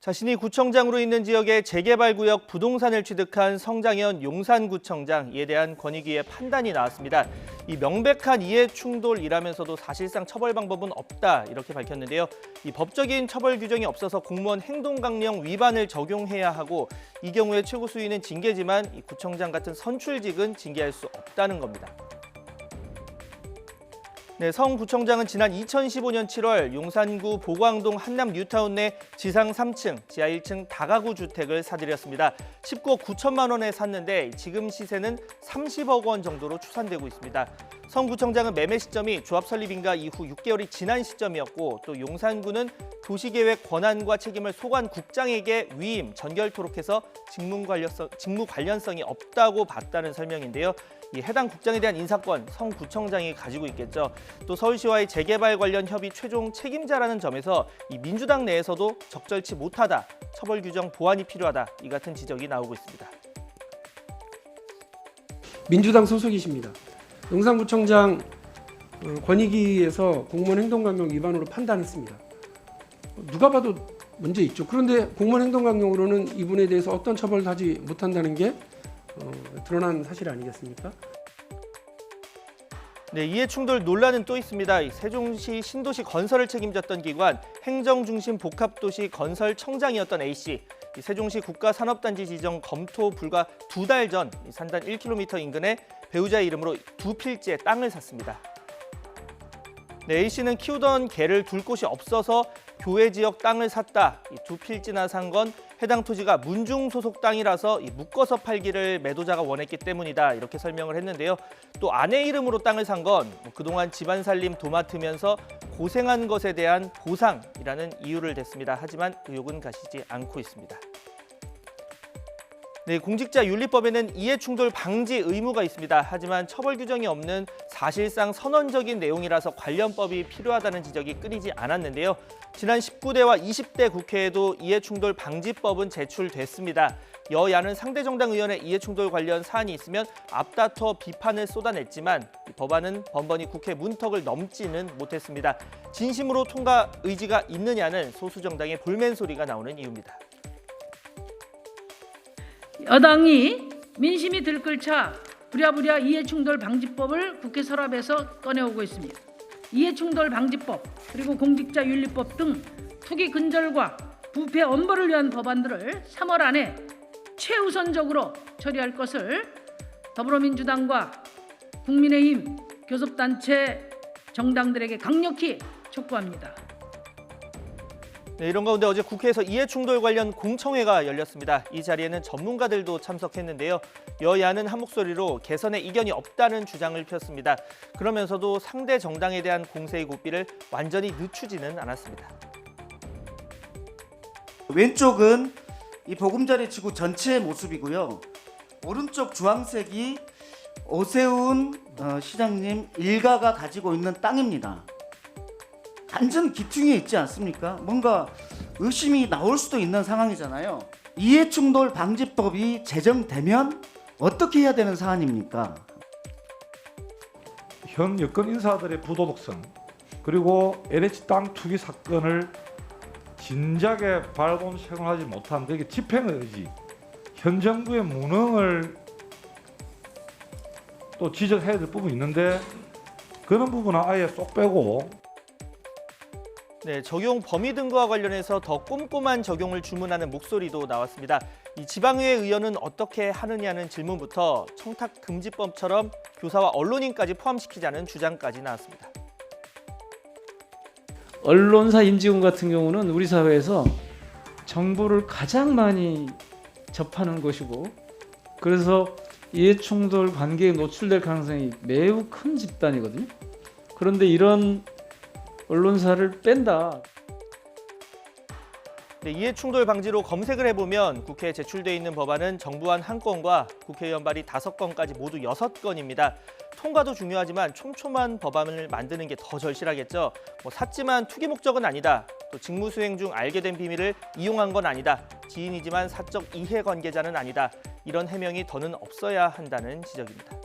자신이 구청장으로 있는 지역의 재개발 구역 부동산을 취득한 성장현 용산구청장, 이에 대한 권익위의 판단이 나왔습니다. 이 명백한 이해 충돌이라면서도 사실상 처벌 방법은 없다, 이렇게 밝혔는데요. 이 법적인 처벌 규정이 없어서 공무원 행동강령 위반을 적용해야 하고, 이 경우에 최고 수위는 징계지만 이 구청장 같은 선출직은 징계할 수 없다는 겁니다. 네, 성 구청장은 지난 2015년 7월 용산구 보광동 한남 뉴타운 내 지상 3층, 지하 1층 다가구 주택을 사들였습니다. 19억 9천만 원에 샀는데 지금 시세는 30억 원 정도로 추산되고 있습니다. 성 구청장은 매매 시점이 조합 설립 인가 이후 6개월이 지난 시점이었고, 또 용산구는 도시계획 권한과 책임을 소관국장에게 위임, 전결토록 해서 직무 관련성이 없다고 봤다는 설명인데요. 이 해당 국장에 대한 인사권 성 구청장이 가지고 있겠죠. 또 서울시와의 재개발 관련 협의 최종 책임자라는 점에서 이 민주당 내에서도 적절치 못하다, 처벌 규정 보완이 필요하다, 이 같은 지적이 나오고 있습니다. 민주당 소속이십니다. 용산구청장 권익위에서 공무원 행동강령 위반으로 판단했습니다. 누가 봐도 문제 있죠. 그런데 공무원 행동강령으로는 이분에 대해서 어떤 처벌도 하지 못한다는 게 드러난 사실 아니겠습니까? 네, 이해충돌 논란은 또 있습니다. 세종시 신도시 건설을 책임졌던 기관 행정중심 복합도시 건설청장이었던 A씨. 세종시 국가산업단지 지정 검토 불과 2달 전 산단 1km 인근에 배우자의 이름으로 2필지의 땅을 샀습니다. 네, A씨는 키우던 개를 둘 곳이 없어서 교외 지역 땅을 샀다. 2필지나 산 건 해당 토지가 문중 소속 땅이라서 묶어서 팔기를 매도자가 원했기 때문이다, 이렇게 설명을 했는데요. 또 아내 이름으로 땅을 산 건 그동안 집안 살림 도맡으면서 고생한 것에 대한 보상이라는 이유를 댔습니다. 하지만 의혹은 가시지 않고 있습니다. 네, 공직자윤리법에는 이해충돌 방지 의무가 있습니다. 하지만 처벌 규정이 없는 사실상 선언적인 내용이라서 관련법이 필요하다는 지적이 끊이지 않았는데요. 지난 19대와 20대 국회에도 이해충돌 방지법은 제출됐습니다. 여야는 상대 정당 의원의 이해충돌 관련 사안이 있으면 앞다퉈 비판을 쏟아냈지만 법안은 번번이 국회 문턱을 넘지는 못했습니다. 진심으로 통과 의지가 있느냐는 소수 정당의 볼멘 소리가 나오는 이유입니다. 여당이 민심이 들끓자 부랴부랴 이해충돌 방지법을 국회 서랍에서 꺼내오고 있습니다. 이해충돌 방지법 그리고 공직자윤리법 등 투기 근절과 부패 엄벌을 위한 법안들을 3월 안에 최우선적으로 처리할 것을 더불어민주당과 국민의힘, 교섭단체 정당들에게 강력히 촉구합니다. 네, 이런 가운데 어제 국회에서 이해충돌 관련 공청회가 열렸습니다. 이 자리에는 전문가들도 참석했는데요. 여야는 한 목소리로 개선에 이견이 없다는 주장을 폈습니다. 그러면서도 상대 정당에 대한 공세의 고삐를 완전히 늦추지는 않았습니다. 왼쪽은 이 보금자리 지구 전체의 모습이고요. 오른쪽 주황색이 오세훈 시장님 일가가 가지고 있는 땅입니다. 완전 기퉁에 있지 않습니까? 뭔가 의심이 나올 수도 있는 상황이잖아요. 이해충돌 방지법이 제정되면 어떻게 해야 되는 사안입니까? 현 여권 인사들의 부도덕성, 그리고 LH 땅 투기 사건을 진작에 발본색원하지 못한 되게 집행의 의지, 현 정부의 무능을 또 지적해야 될 부분이 있는데 그런 부분은 아예 쏙 빼고. 네, 적용 범위 등과 관련해서 더 꼼꼼한 적용을 주문하는 목소리도 나왔습니다. 이 지방의회 의원은 어떻게 하느냐는 질문부터 청탁금지법처럼 교사와 언론인까지 포함시키자는 주장까지 나왔습니다. 언론사 임직원 같은 경우는 우리 사회에서 정보를 가장 많이 접하는 것이고, 그래서 이해충돌 관계에 노출될 가능성이 매우 큰 집단이거든요. 그런데 이런 언론사를 뺀다. 네, 이해충돌 방지로 검색을 해보면 국회에 제출돼 있는 법안은 정부안 1건과 국회의원 발의 5건까지 모두 6건입니다. 통과도 중요하지만 촘촘한 법안을 만드는 게 더 절실하겠죠. 샀지만 투기 목적은 아니다. 또 직무 수행 중 알게 된 비밀을 이용한 건 아니다. 지인이지만 사적 이해관계자는 아니다. 이런 해명이 더는 없어야 한다는 지적입니다.